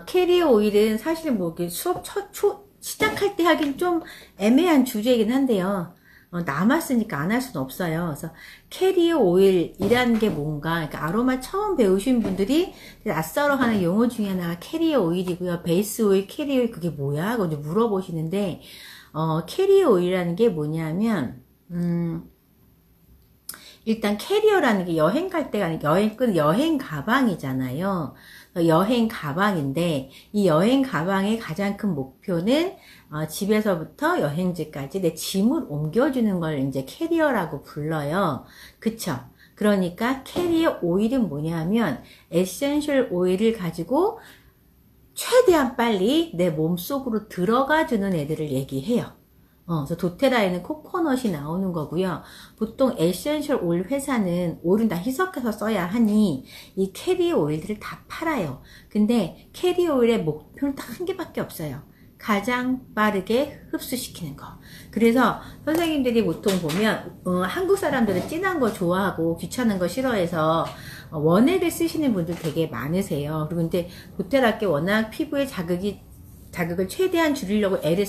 캐리어 오일은 사실 뭐 수업 시작할 때 하긴 좀 애매한 주제이긴 한데요. 남았으니까 안 할 수는 없어요. 그래서 캐리어 오일이라는 게 뭔가, 그러니까 아로마 처음 배우신 분들이 낯설어 하는 용어 중에 하나가 캐리어 오일이고요. 베이스 오일, 캐리어 오일 그게 뭐야? 하고 이제 물어보시는데, 캐리어 오일이라는 게 뭐냐면, 일단 캐리어라는 게 여행 갈 때가 여행 가방이잖아요. 여행 가방인데 이 여행 가방의 가장 큰 목표는 집에서부터 여행지까지 내 짐을 옮겨주는 걸 이제 캐리어라고 불러요. 그쵸? 그러니까 캐리어 오일은 뭐냐면 에센셜 오일을 가지고 최대한 빨리 내 몸속으로 들어가주는 애들을 얘기해요. 그래서 도테라에는 코코넛이 나오는 거고요. 보통 에센셜 오일 회사는 오일은 다 희석해서 써야 하니 이 캐리어 오일들을 다 팔아요. 근데 캐리어 오일의 목표는 딱 한 개밖에 없어요. 가장 빠르게 흡수시키는 거. 그래서 선생님들이 보통 보면 한국 사람들은 진한 거 좋아하고 귀찮은 거 싫어해서 원액을 쓰시는 분들 되게 많으세요. 그리고 근데 도테라께 워낙 피부에 자극을 최대한 줄이려고 애를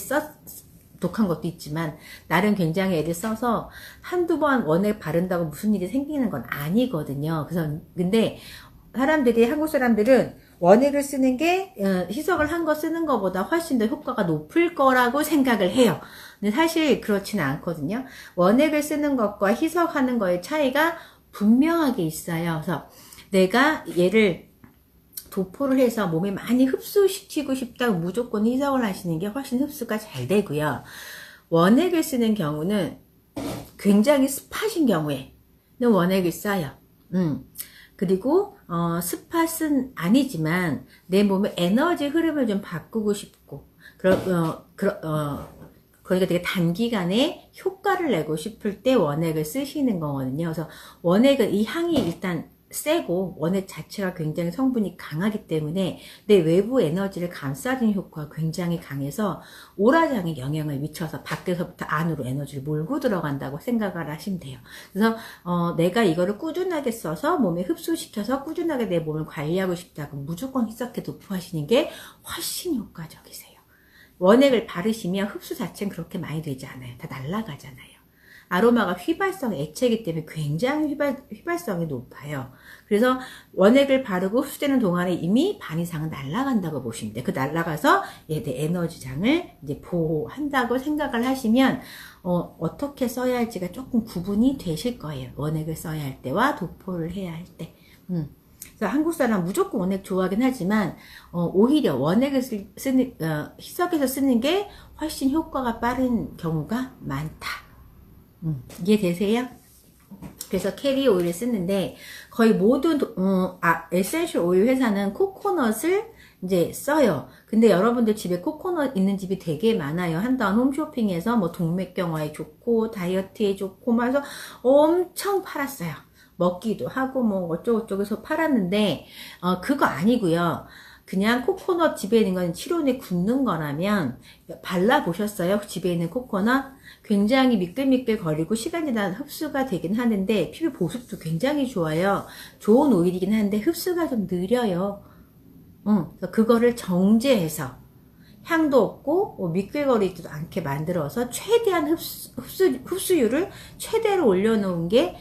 독한 것도 있지만 나름 굉장히 애를 써서 한두 번 원액 바른다고 무슨 일이 생기는 건 아니거든요. 그래서 근데 한국 사람들은 원액을 쓰는 게 희석을 한 거 쓰는 것보다 훨씬 더 효과가 높을 거라고 생각을 해요. 근데 사실 그렇지는 않거든요. 원액을 쓰는 것과 희석하는 거의 차이가 분명하게 있어요. 그래서 내가 얘를 도포를 해서 몸에 많이 흡수시키고 싶다고 무조건 희석을 하시는 게 훨씬 흡수가 잘 되고요. 원액을 쓰는 경우는 굉장히 습하신 경우에는 원액을 써요. 그리고 습핫은 아니지만 내 몸의 에너지 흐름을 좀 바꾸고 싶고 그러니까 되게 단기간에 효과를 내고 싶을 때 원액을 쓰시는 거거든요. 그래서 원액은 이 향이 일단 세고 원액 자체가 굉장히 성분이 강하기 때문에 내 외부 에너지를 감싸주는 효과가 굉장히 강해서 오라장에 영향을 미쳐서 밖에서부터 안으로 에너지를 몰고 들어간다고 생각을 하시면 돼요. 그래서 내가 이거를 꾸준하게 써서 몸에 흡수시켜서 꾸준하게 내 몸을 관리하고 싶다고 무조건 희석해 도포하시는 게 훨씬 효과적이세요. 원액을 바르시면 흡수 자체는 그렇게 많이 되지 않아요. 다 날아가잖아요. 아로마가 휘발성 액체이기 때문에 굉장히 휘발성이 높아요. 그래서 원액을 바르고 흡수되는 동안에 이미 반 이상은 날아간다고 보시면 돼요. 그 날아가서 내 에너지장을 이제 보호한다고 생각을 하시면 어떻게 써야 할지가 조금 구분이 되실 거예요. 원액을 써야 할 때와 도포를 해야 할 때. 그래서 한국 사람 무조건 원액 좋아하긴 하지만 오히려 원액을 희석해서 쓰는 게 훨씬 효과가 빠른 경우가 많다. 이해되세요? 그래서 캐리어 오일을 쓰는데 거의 모든 에센셜 오일 회사는 코코넛을 이제 써요. 근데 여러분들 집에 코코넛 있는 집이 되게 많아요. 한다운 홈쇼핑에서 뭐 동맥경화에 좋고 다이어트에 좋고 막 해서 엄청 팔았어요. 먹기도 하고 뭐 어쩌고저쩌고 해서 팔았는데 그거 아니고요. 그냥 코코넛 집에 있는 건 실온에 굽는 거라면 발라보셨어요? 집에 있는 코코넛? 굉장히 미끌미끌 거리고 시간이 지나면 흡수가 되긴 하는데 피부 보습도 굉장히 좋아요. 좋은 오일이긴 한데 흡수가 좀 느려요. 그래서 그거를 정제해서 향도 없고 미끌거리지도 않게 만들어서 최대한 흡수율을 최대로 올려놓은 게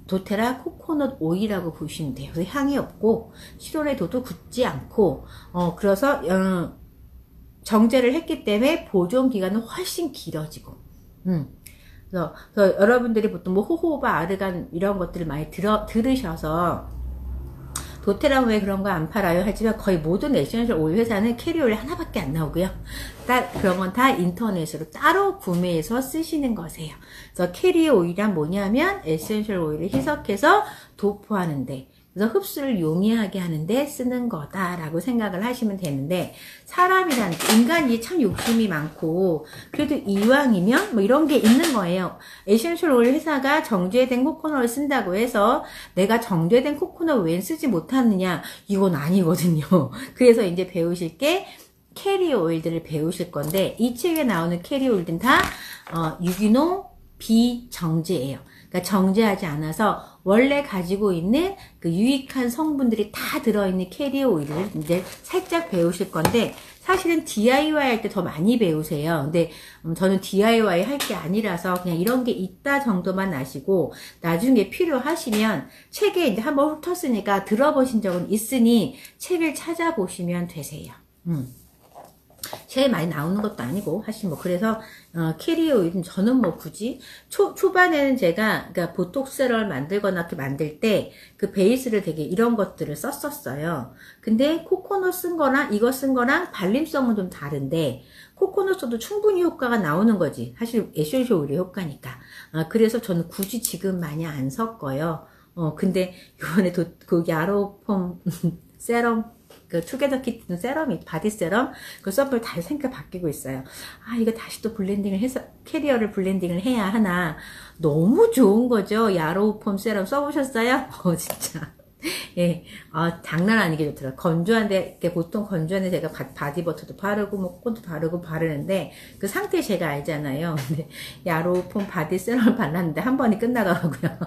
도테라 코코넛 오일이라고 보시면 돼요. 그래서 향이 없고 실온에 둬도 굳지 않고 그래서 정제를 했기 때문에 보존 기간은 훨씬 길어지고 그래서 여러분들이 보통 뭐 호호바, 아르간 이런 것들을 많이 들으셔서 도테라는 왜 그런 거 안 팔아요? 하지만 거의 모든 에센셜 오일 회사는 캐리어 오일 하나밖에 안 나오고요. 그런 건 다 인터넷으로 따로 구매해서 쓰시는 거세요. 그래서 캐리어 오일이란 뭐냐면 에센셜 오일을 희석해서 도포하는데 그래서 흡수를 용이하게 하는데 쓰는 거다라고 생각을 하시면 되는데 사람이란 인간이 참 욕심이 많고 그래도 이왕이면 뭐 이런 게 있는 거예요. 에센셜 오일 회사가 정제된 코코넛을 쓴다고 해서 내가 정제된 코코넛 왜 쓰지 못하느냐 이건 아니거든요. 그래서 이제 배우실 게 캐리어 오일들을 배우실 건데 이 책에 나오는 캐리어 오일들은 다 유기농 비정제예요. 그러니까 정제하지 않아서 원래 가지고 있는 그 유익한 성분들이 다 들어있는 캐리어 오일을 이제 살짝 배우실 건데, 사실은 DIY 할 때 더 많이 배우세요. 근데 저는 DIY 할 게 아니라서 그냥 이런 게 있다 정도만 아시고, 나중에 필요하시면 책에 이제 한번 훑었으니까 들어보신 적은 있으니 책을 찾아보시면 되세요. 제일 많이 나오는 것도 아니고 사실 뭐 그래서 캐리어 오일은 저는 뭐 굳이 초반에는 제가 그러니까 보톡스를 만들거나 이렇게 만들 때 그 베이스를 되게 이런 것들을 썼었어요. 근데 코코넛 쓴 거랑 이거 쓴 거랑 발림성은 좀 다른데, 코코넛 써도 충분히 효과가 나오는 거지. 사실 에센셜 오일의 효과니까. 그래서 저는 굳이 지금 많이 안 섞어요. 근데 이번에 그 야로폼 세럼, 그 투게더 키트 세럼이 바디 세럼 그 썸플 다 생각 바뀌고 있어요. 이거 다시 또 블렌딩을 해서 캐리어를 블렌딩을 해야 하나. 너무 좋은 거죠. 야로폼 세럼 써보셨어요? 진짜. 예, 장난 아니게 좋더라고요. 건조한데, 보통 건조한데 제가 바디버터도 바르고, 뭐, 코코도 바르고 바르는데, 그 상태 제가 알잖아요. 근데, 야로폼 바디 세럼을 발랐는데, 한 번이 끝나더라고요.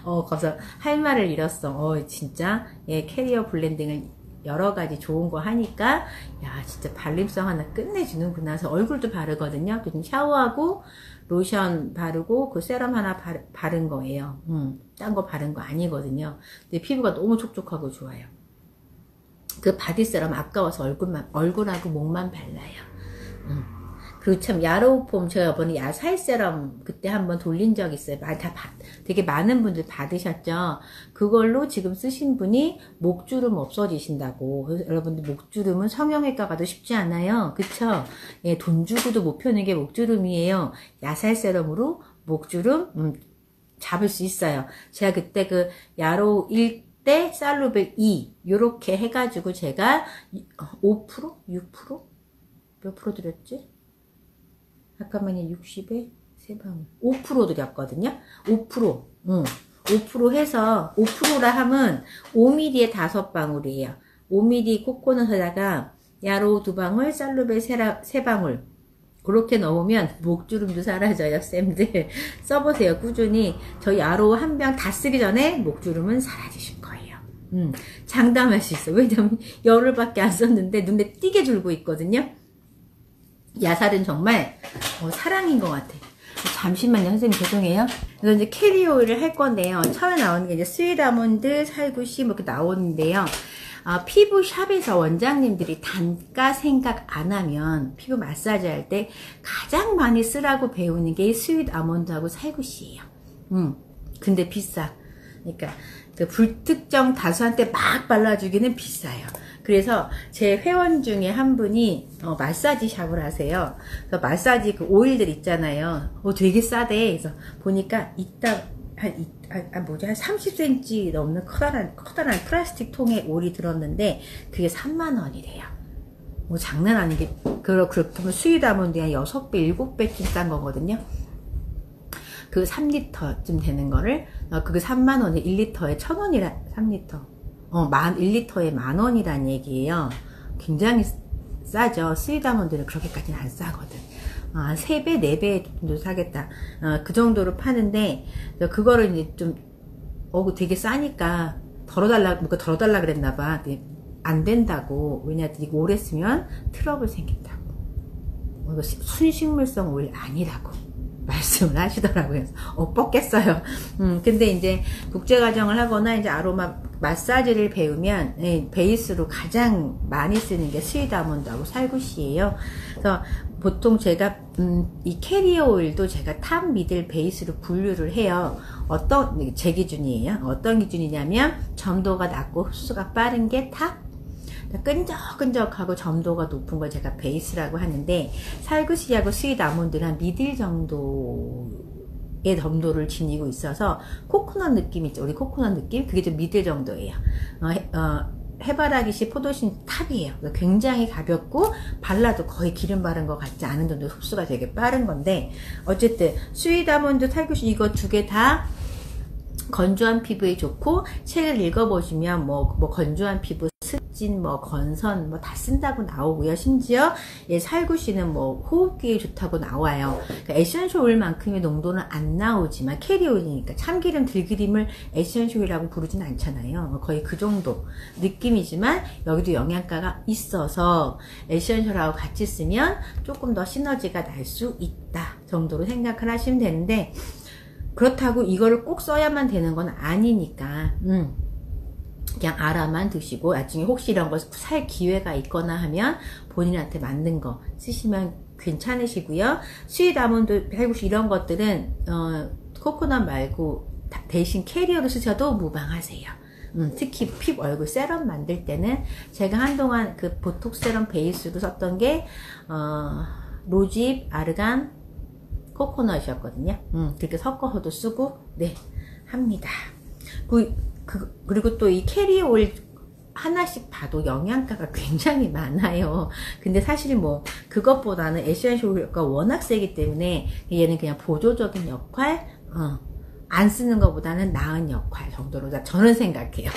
거기서 할 말을 잃었어. 진짜, 예, 캐리어 블렌딩을 여러 가지 좋은 거 하니까, 야, 진짜 발림성 하나 끝내주는구나. 그래서 얼굴도 바르거든요. 좀 샤워하고, 로션 바르고 그 세럼 하나 바른 거예요. 딴 거 바른 거 아니거든요. 근데 피부가 너무 촉촉하고 좋아요. 그 바디 세럼 아까워서 얼굴하고 목만 발라요. 그리고 참 야로폼 제가 이번에 야살 세럼 그때 한번 돌린 적 있어요. 되게 많은 분들 받으셨죠. 그걸로 지금 쓰신 분이 목주름 없어지신다고. 그래서 여러분들 목주름은 성형외과 가도 쉽지 않아요. 그쵸? 예, 돈 주고도 못 펴는 게 목주름이에요. 야살 세럼으로 목주름 잡을 수 있어요. 제가 그때 그 야로 1대 살루백 2 요렇게 해가지고 제가 5%? 6%? 몇 프로 드렸지? 잠깐만요. 60에 3방울 5% 드렸거든요. 5% 5% 해서 5%라 하면 5mm에 5방울이에요. 5mm 코코넛에다가 야로 2방울, 살루베 3방울 그렇게 넣으면 목주름도 사라져요. 쌤들 써보세요. 꾸준히. 저 야로 한 병 다 쓰기 전에 목주름은 사라지실 거예요. 장담할 수 있어요. 왜냐면 열흘밖에 안 썼는데 눈에 띄게 줄고 있거든요. 야살은 정말 사랑인 것 같아. 잠시만요, 선생님 죄송해요. 그래서 이제 캐리어 오일을 할 건데요. 처음에 나오는 게 이제 스윗 아몬드, 살구씨 뭐 이렇게 나오는데요. 피부 샵에서 원장님들이 단가 생각 안 하면 피부 마사지 할 때 가장 많이 쓰라고 배우는 게 스윗 아몬드하고 살구씨예요. 근데 비싸. 그러니까 그 불특정 다수한테 막 발라주기는 비싸요. 그래서 제 회원 중에 한 분이 마사지 샵을 하세요. 그래서 마사지 그 오일들 있잖아요. 되게 싸대. 그래서 보니까 이따 한 30cm 넘는 커다란 플라스틱 통에 오일이 들었는데 그게 3만원이래요. 장난 아니게. 그렇다면 스윗 아몬드 한 6배, 7배쯤 싼 거거든요. 그 3리터쯤 되는 거를, 그게 3만원에 1리터에 1,000원이라, 3리터. 1리터에 10,000원이란 얘기예요. 굉장히 싸죠. 스윗 아몬드는 그렇게까지는 안 싸거든. 3배, 4배 정도 사겠다. 그 정도로 파는데, 그거를 이제 좀, 되게 싸니까, 덜어달라 그랬나봐. 안 된다고. 왜냐하면 이거 오래 쓰면 트러블 생긴다고. 이거 순식물성 오일 아니라고 말씀을 하시더라고요. 뻗겠어요. 근데 이제 국제과정을 하거나 이제 아로마 마사지를 배우면 베이스로 가장 많이 쓰는 게 스윗 아몬드하고 살구씨예요. 그래서 보통 제가 이 캐리어 오일도 제가 탑, 미들, 베이스로 분류를 해요. 제 기준이에요. 어떤 기준이냐면 점도가 낮고 흡수가 빠른 게 탑, 끈적끈적하고 점도가 높은 걸 제가 베이스라고 하는데, 살구씨하고 스윗 아몬드는 한 미들 정도의 점도를 지니고 있어서 코코넛 느낌 있죠. 우리 코코넛 느낌? 그게 좀 미들 정도예요. 해바라기씨, 포도씨 탑이에요. 굉장히 가볍고 발라도 거의 기름 바른 것 같지 않은 정도 흡수가 되게 빠른 건데, 어쨌든 스윗 아몬드, 살구씨 이거 두 개 다 건조한 피부에 좋고, 책을 읽어보시면 뭐 건조한 피부 습진, 뭐 건선 뭐 다 쓴다고 나오고요. 심지어 살구씨는 뭐 호흡기에 좋다고 나와요. 그러니까 에센셜 오일만큼의 농도는 안 나오지만 캐리오일이니까 참기름, 들기름을 에센셜 오일이라고 부르진 않잖아요. 거의 그 정도 느낌이지만 여기도 영양가가 있어서 에센셜하고 같이 쓰면 조금 더 시너지가 날 수 있다 정도로 생각을 하시면 되는데, 그렇다고 이거를 꼭 써야만 되는 건 아니니까 그냥 알아만 두시고 나중에 혹시 이런 거 살 기회가 있거나 하면 본인한테 맞는 거 쓰시면 괜찮으시고요. 스윗 아몬드, 살구씨 이런 것들은 코코넛 말고 대신 캐리어로 쓰셔도 무방하세요. 특히 피부, 얼굴 세럼 만들 때는 제가 한동안 그 보톡스 세럼 베이스로 썼던 게 로즈잎, 아르간, 코코넛이었거든요. 그렇게 섞어서도 쓰고 네 합니다. 그리고 또 이 캐리어 오일 하나씩 봐도 영양가가 굉장히 많아요. 근데 사실 뭐 그것보다는 에센셜 오일가 워낙 세기 때문에 얘는 그냥 보조적인 역할, 안 쓰는 것보다는 나은 역할 정도로 저는 생각해요.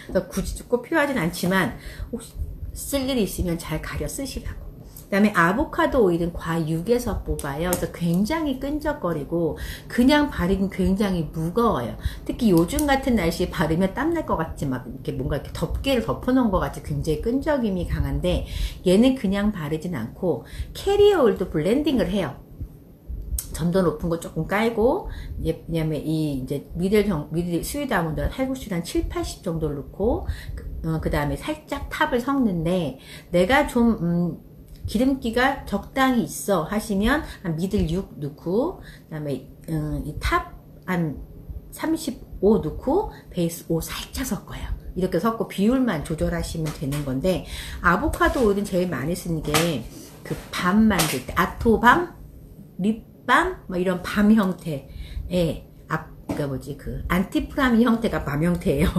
그래서 굳이 꼭 필요하진 않지만 혹시 쓸 일이 있으면 잘 가려 쓰시라고. 그 다음에 아보카도 오일은 과육에서 뽑아요. 그래서 굉장히 끈적거리고 그냥 바르긴 굉장히 무거워요. 특히 요즘 같은 날씨에 바르면 땀날 것 같지, 막 이렇게 뭔가 이렇게 덮개를 덮어놓은 것 같이 굉장히 끈적임이 강한데, 얘는 그냥 바르진 않고 캐리어 오일도 블렌딩을 해요. 점도 높은 거 조금 깔고, 왜냐면 이제 미들 스윗 아몬드 살구씨 한 7, 80 정도를 넣고, 그 다음에 살짝 탑을 섞는데, 내가 좀 기름기가 적당히 있어 하시면 한 미들 6 넣고, 그 다음에 이 탑 한 35 넣고 베이스 5 살짝 섞어요. 이렇게 섞고 비율만 조절하시면 되는 건데, 아보카도 오일은 제일 많이 쓰는 게 그 밤 만들 때 아토밤, 립밤 뭐 이런 밤 형태의 그러니까 뭐지, 그 안티프라미 형태가 밤 형태예요.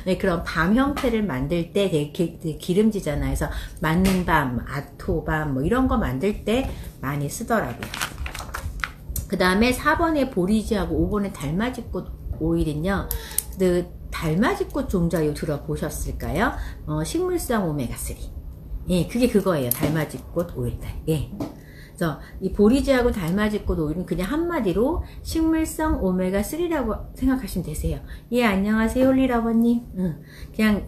네, 그런 밤 형태를 만들 때 되게 기름지잖아요. 그래서 만능밤, 아토밤 뭐 이런 거 만들 때 많이 쓰더라고요. 그 다음에 4번에 보리지하고 5번에 달맞이꽃 오일은요, 그 달맞이꽃 종자유 들어보셨을까요? 식물성 오메가3. 예, 그게 그거예요. 달맞이꽃 오일. 예. 이 보리지하고 달맞이꽃 오일은 그냥 한마디로 식물성 오메가3라고 생각하시면 되세요. 예, 안녕하세요, 홀리라버님. 그냥,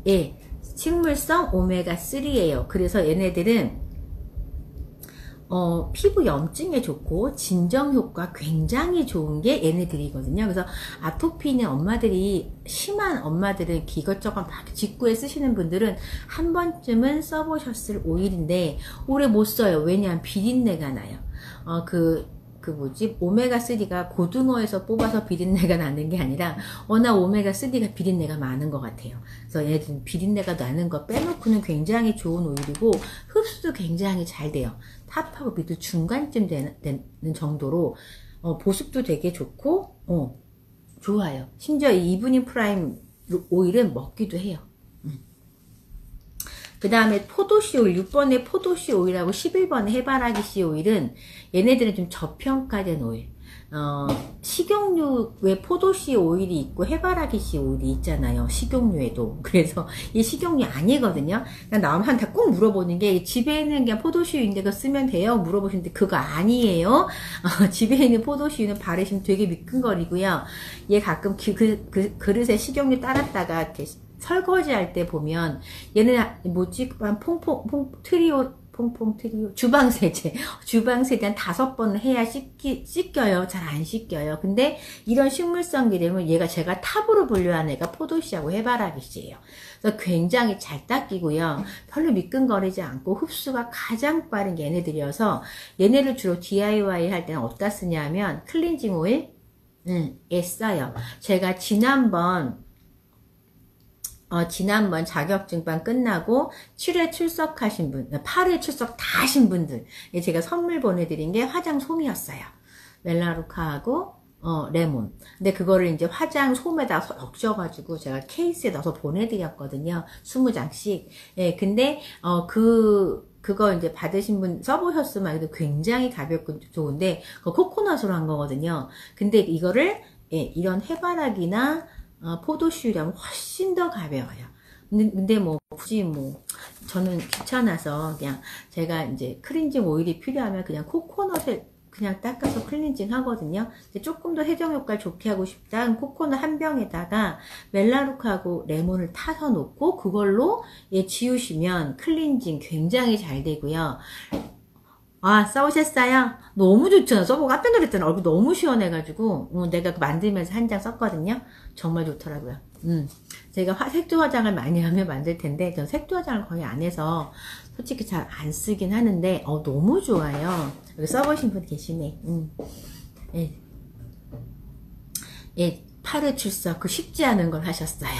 예, 식물성 오메가3예요. 그래서 얘네들은, 피부 염증에 좋고, 진정 효과 굉장히 좋은 게 얘네들이거든요. 그래서 아토피 있는 엄마들이, 심한 엄마들은 이것저것 막 직구에 쓰시는 분들은 한 번쯤은 써보셨을 오일인데, 오래 못 써요. 왜냐하면 비린내가 나요. 오메가3가 고등어에서 뽑아서 비린내가 나는 게 아니라 워낙 오메가3가 비린내가 많은 것 같아요. 그래서 얘네들은 비린내가 나는 거 빼놓고는 굉장히 좋은 오일이고 흡수도 굉장히 잘 돼요. 탑하고 미드 중간쯤 되는 정도로 보습도 되게 좋고 좋아요. 심지어 이 이브닝 프라임 오일은 먹기도 해요. 그 다음에 포도씨 오일, 6번에 포도씨 오일하고 11번에 해바라기씨 오일은 얘네들은 좀 저평가된 오일. 식용유에 포도씨 오일이 있고 해바라기씨 오일이 있잖아요. 식용유에도. 그래서 이 식용유 아니거든요. 그냥 나오면 다 꼭 물어보는 게, 집에 있는 그냥 포도씨유인데 그거 쓰면 돼요? 물어보시는데 그거 아니에요. 집에 있는 포도씨유는 바르시면 되게 미끈거리고요. 얘 가끔 그릇에 식용유 따랐다가 이렇게 설거지 할 때 보면 얘는 뭐지, 주방세제 한 5번 해야 씻겨요. 잘 안 씻겨요. 근데 이런 식물성 기름은 제가 탑으로 분류한 애가 포도씨하고 해바라기씨예요. 그래서 굉장히 잘 닦이고요. 별로 미끈거리지 않고 흡수가 가장 빠른 게 얘네들이어서 얘네를 주로 DIY 할 때는 어디다 쓰냐면 클렌징 오일 에 써요. 제가 지난번 자격증반 끝나고 7회 출석하신 분, 8회 출석 다 하신 분들, 제가 선물 보내드린 게 화장솜이었어요. 멜라루카하고 레몬. 근데 그거를 이제 화장솜에다 적셔가지고 제가 케이스에 넣어서 보내드렸거든요. 20장씩. 예, 근데 그거 이제 받으신 분 써보셨으면 해도 굉장히 가볍고 좋은데, 코코넛으로 한 거거든요. 근데 이거를 이런 해바라기나 포도씨유라면 훨씬 더 가벼워요. 근데 뭐 굳이 뭐 저는 귀찮아서 그냥 제가 이제 클렌징 오일이 필요하면 그냥 코코넛을 그냥 닦아서 클렌징 하거든요. 조금 더 해정 효과를 좋게 하고 싶다. 코코넛 한 병에다가 멜라루크하고 레몬을 타서 놓고 그걸로 예 지우시면 클렌징 굉장히 잘 되고요. 아, 써오셨어요? 너무 좋잖아. 써보고 깜짝 놀랐잖아. 얼굴 너무 시원해가지고 내가 만들면서 한 장 썼거든요. 정말 좋더라고요. 제가 색조 화장을 많이 하면 만들 텐데 전 색조 화장을 거의 안 해서 솔직히 잘 안 쓰긴 하는데 너무 좋아요. 여기 써보신 분 계시네. 예. 예, 파르 출석 그 쉽지 않은 걸 하셨어요.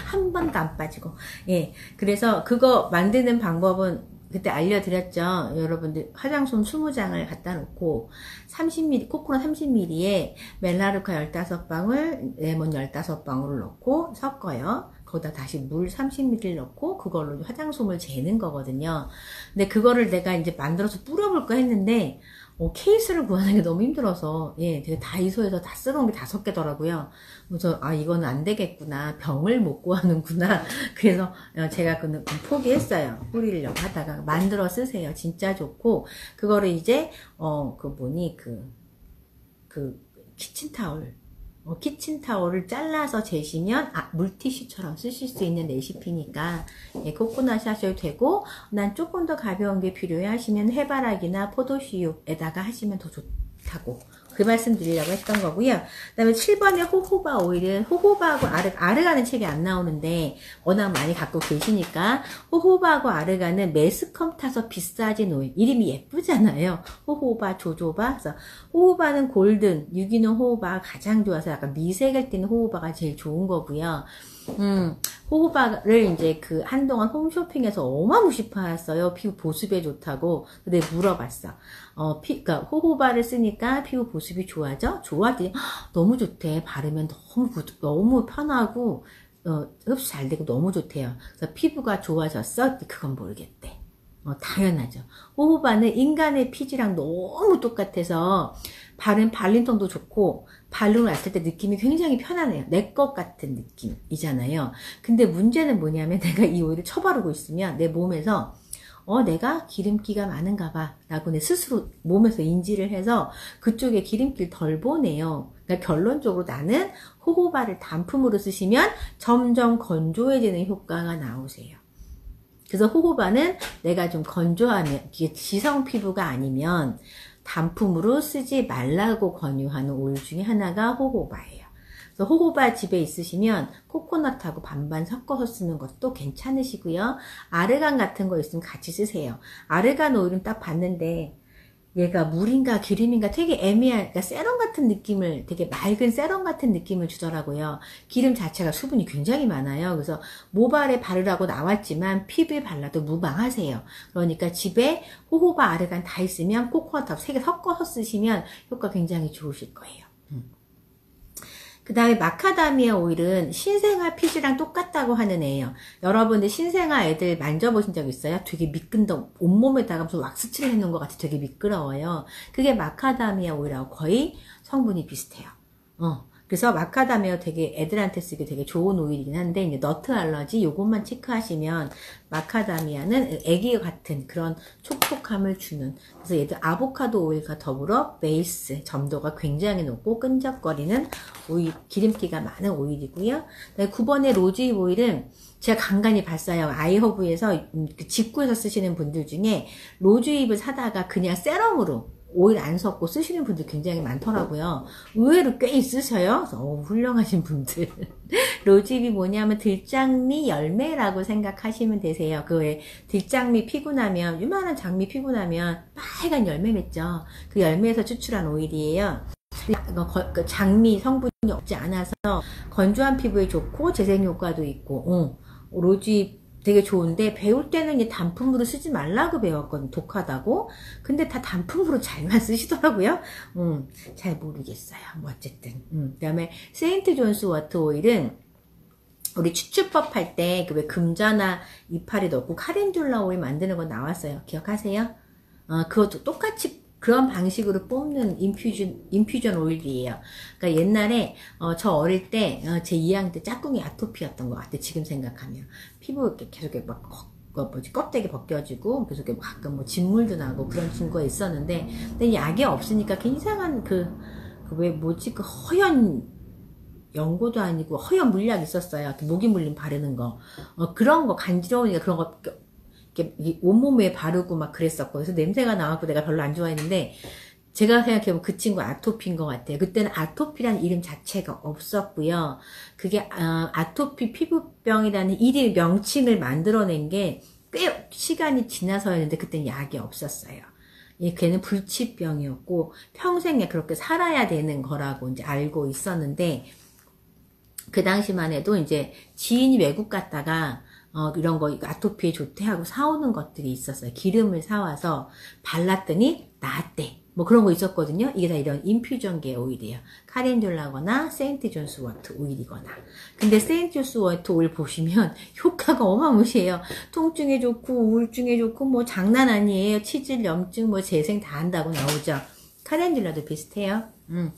한 번도 안 빠지고. 예, 그래서 그거 만드는 방법은 그때 알려드렸죠. 여러분들 화장솜 20장을 갖다 놓고 30ml, 코코넛 30ml에 멜라루카 15방울, 레몬 15방울을 넣고 섞어요. 거기다 다시 물 30ml 넣고 그걸로 화장솜을 재는 거거든요. 근데 그거를 내가 이제 만들어서 뿌려볼까 했는데 케이스를 구하는 게 너무 힘들어서 예, 제가 다이소에서 다 쓰러운 게 5개더라고요. 그래서 이거는 안 되겠구나. 병을 못 구하는구나. 그래서 제가 그는 포기했어요. 뿌리려고 하다가 만들어 쓰세요. 진짜 좋고 그거를 이제 키친타올 키친타올을 잘라서 재시면 물티슈처럼 쓰실 수 있는 레시피니까 예, 코코넛 하셔도 되고 난 조금 더 가벼운 게 필요해 하시면 해바라기나 포도씨유에다가 하시면 더 좋다고 그 말씀 드리려고 했던 거고요. 그 다음에 7번의 호호바 오일은 호호바하고 아르가는 책에 안 나오는데 워낙 많이 갖고 계시니까 호호바하고 아르가는 매스컴 타서 비싸진 오일 이름이 예쁘잖아요. 호호바, 조조바. 그래서 호호바는 골든, 유기농 호호바가 가장 좋아서 약간 미색을 띠는 호호바가 제일 좋은 거고요. 호호바를 이제 한동안 홈쇼핑에서 어마무시 팔았어요. 피부 보습에 좋다고. 근데 물어봤어. 그러니까 호호바를 쓰니까 피부 보습이 좋아져? 좋아지. 너무 좋대. 바르면 너무 편하고, 흡수 잘 되고 너무 좋대요. 그래서 피부가 좋아졌어? 그건 모르겠대. 당연하죠. 호호바는 인간의 피지랑 너무 똑같아서 발림성도 좋고 바르고 났을 때 느낌이 굉장히 편안해요. 내 것 같은 느낌이잖아요. 근데 문제는 뭐냐면 내가 이 오일을 쳐바르고 있으면 내 몸에서 내가 기름기가 많은가 봐 라고 내 스스로 몸에서 인지를 해서 그쪽에 기름기를 덜 보내요. 그러니까 결론적으로 나는 호호바를 단품으로 쓰시면 점점 건조해지는 효과가 나오세요. 그래서 호호바는 내가 좀 건조하면 지성 피부가 아니면 단품으로 쓰지 말라고 권유하는 오일 중에 하나가 호호바예요. 그래서 호호바 집에 있으시면 코코넛하고 반반 섞어서 쓰는 것도 괜찮으시고요. 아르간 같은 거 있으면 같이 쓰세요. 아르간 오일은 딱 봤는데 얘가 물인가 기름인가 되게 애매한, 그러니까 세럼 같은 느낌을, 되게 맑은 세럼 같은 느낌을 주더라고요. 기름 자체가 수분이 굉장히 많아요. 그래서 모발에 바르라고 나왔지만 피부에 발라도 무방하세요. 그러니까 집에 호호바, 아르간 다 있으면 코코넛하고 3개 섞어서 쓰시면 효과 굉장히 좋으실 거예요. 그 다음에 마카다미아 오일은 신생아 피지랑 똑같다고 하는 애예요. 여러분들 신생아 애들 만져보신 적 있어요? 되게 미끈덩 온몸에다가 무슨 왁스칠을 해놓은 것 같이 되게 미끄러워요. 그게 마카다미아 오일하고 거의 성분이 비슷해요. 그래서 마카다미아 되게 애들한테 쓰기 되게 좋은 오일이긴 한데 이제 너트 알러지 요것만 체크하시면 마카다미아는 애기 같은 그런 촉촉함을 주는, 그래서 얘들 아보카도 오일과 더불어 베이스 점도가 굉장히 높고 끈적거리는 오일, 기름기가 많은 오일이고요. 9번의 로즈잎 오일은 제가 간간히 봤어요. 아이허브에서 직구에서 쓰시는 분들 중에 로즈잎을 사다가 그냥 세럼으로 오일 안 섞고 쓰시는 분들 굉장히 많더라고요. 의외로 꽤 있으셔요. 그래서 훌륭하신 분들. 로즈잎이 뭐냐면 들장미 열매라고 생각하시면 되세요. 그 외에 들장미 피고 나면, 요만한 장미 피고 나면 빨간 열매 맺죠. 그 열매에서 추출한 오일이에요. 장미 성분이 없지 않아서 건조한 피부에 좋고 재생 효과도 있고, 로즈잎 되게 좋은데 배울 때는 이 단품으로 쓰지 말라고 배웠거든. 독하다고. 근데 다 단품으로 잘만 쓰시더라고요. 잘 모르겠어요. 뭐 어쨌든. 그 다음에 세인트 존스 워터 오일은 우리 추출법 할 때 그 왜 금자나 이파리 넣고 카렌듈라 오일 만드는 거 나왔어요. 기억하세요? 그것도 똑같이 그런 방식으로 뽑는 인퓨전 오일이에요. 그러니까 옛날에 저 어릴 때 제 2학년 때 짝꿍이 아토피였던 것 같아. 지금 생각하면 피부 이렇게 계속 이렇게 막 껍데기 벗겨지고 계속 이렇게 가끔 뭐 진물도 나고 그런 친구가 있었는데, 근데 약이 없으니까 그 이상한 왜 뭐지 그 허연 연고도 아니고 허연 물약 있었어요. 모기 물림 바르는 거. 그런 거 간지러우니까 그런 거 이렇게 온몸에 바르고 막 그랬었고, 그래서 냄새가 나갖고 내가 별로 안 좋아했는데, 제가 생각해보면 그 친구 아토피인 것 같아요. 그때는 아토피라는 이름 자체가 없었고요. 그게 아토피 피부병이라는 이름 명칭을 만들어낸 게 꽤 시간이 지나서였는데, 그때는 약이 없었어요. 걔는 불치병이었고 평생에 그렇게 살아야 되는 거라고 이제 알고 있었는데, 그 당시만 해도 이제 지인이 외국 갔다가 이런 거 아토피에 좋대 하고 사오는 것들이 있었어요. 기름을 사와서 발랐더니 나았대. 뭐 그런 거 있었거든요. 이게 다 이런 인퓨전계 오일이에요. 카렌듈라거나 세인트 존스 워트 오일이거나. 근데 세인트 존스 워트 오일 보시면 효과가 어마무시해요. 통증에 좋고 우울증에 좋고 뭐 장난 아니에요. 치질, 염증, 뭐 재생 다 한다고 나오죠. 카렌듈라도 비슷해요.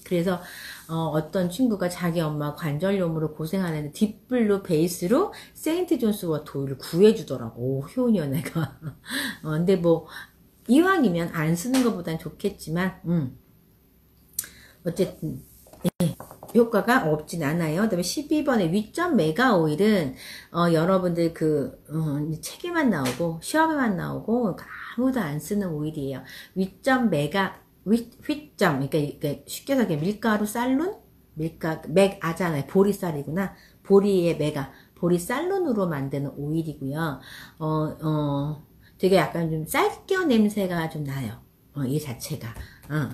그래서 어떤 친구가 자기 엄마 관절염으로 고생하는데 딥블루 베이스로 세인트 존스 워터 오일을 구해주더라고. 오, 효녀 내가. 근데 뭐 이왕이면 안 쓰는 것보단 좋겠지만 어쨌든 효과가 없진 않아요. 그 다음에 12번에 위점 메가 오일은 여러분들 책에만 나오고 시험에만 나오고 아무도 안 쓰는 오일이에요. 위점 메가 휘점, 그러니까 쉽게 해서 밀가루 쌀룬? 맥아잖아요. 보리쌀이구나. 보리의 메가, 보리쌀룬으로 만드는 오일이고요. 되게 약간 좀 쌀겨 냄새가 좀 나요. 이 자체가.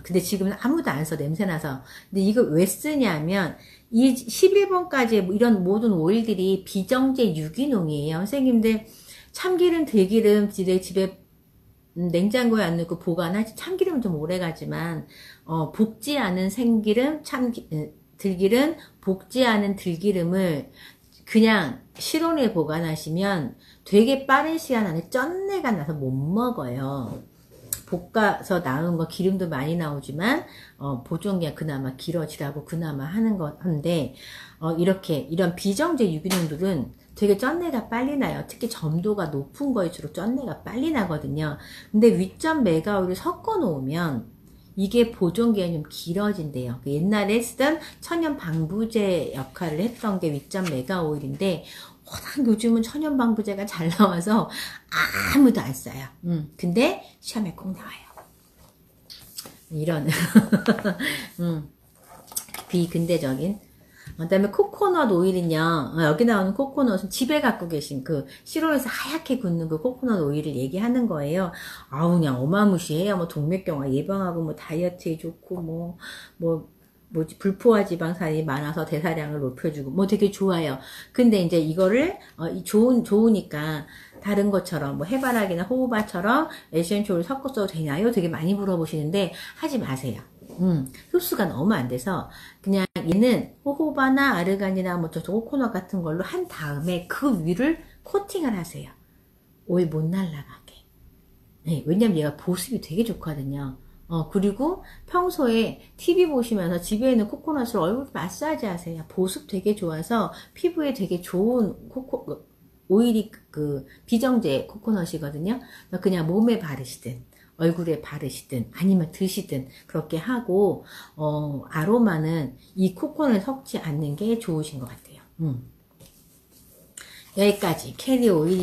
근데 지금은 아무도 안 써, 냄새나서. 근데 이걸 왜 쓰냐면, 이 11번까지 이런 모든 오일들이 비정제 유기농이에요. 선생님들, 참기름, 들기름, 집에 냉장고에 안 넣고 보관하지. 참기름은 좀 오래 가지만 볶지 않은 생기름, 들기름, 볶지 않은 들기름을 그냥 실온에 보관하시면 되게 빠른 시간 안에 쩐내가 나서 못 먹어요. 볶아서 나온 거 기름도 많이 나오지만 보존기가 그나마 길어지라고 그나마 하는 건데, 이런 비정제 유기농들은 되게 쩐내가 빨리 나요. 특히 점도가 높은 거일수록 쩐내가 빨리 나거든요. 근데 위점 메가 오일을 섞어 놓으면 이게 보존기간이 좀 길어진대요. 옛날에 쓰던 천연 방부제 역할을 했던 게 위점 메가 오일인데, 워낙 요즘은 천연 방부제가 잘 나와서 아무도 안 써요. 근데 시험에 꼭 나와요. 이런 비근대적인. 그 다음에 코코넛 오일은요, 여기 나오는 코코넛은 집에 갖고 계신 실온에서 하얗게 굳는 그 코코넛 오일을 얘기하는 거예요. 아우, 그냥 어마무시해요. 뭐 동맥경화 예방하고, 뭐 다이어트에 좋고, 뭐지, 불포화 지방산이 많아서 대사량을 높여주고, 뭐 되게 좋아요. 근데 이제 이거를, 좋으니까, 다른 것처럼, 뭐 해바라기나 호호바처럼 에센셜 오일 섞어서 되나요? 되게 많이 물어보시는데, 하지 마세요. 흡수가 너무 안 돼서 그냥 얘는 호호바나 아르간이나 뭐 코코넛 같은 걸로 한 다음에 그 위를 코팅을 하세요. 오일 못 날라가게. 네, 왜냐면 얘가 보습이 되게 좋거든요. 그리고 평소에 TV 보시면서 집에 있는 코코넛을 얼굴 마사지 하세요. 보습 되게 좋아서 피부에 되게 좋은 오일이 비정제 코코넛이거든요. 그냥 몸에 바르시든 얼굴에 바르시든 아니면 드시든 그렇게 하고, 아로마는 이 코코넛을 섞지 않는 게 좋으신 것 같아요. 여기까지 캐리 오일이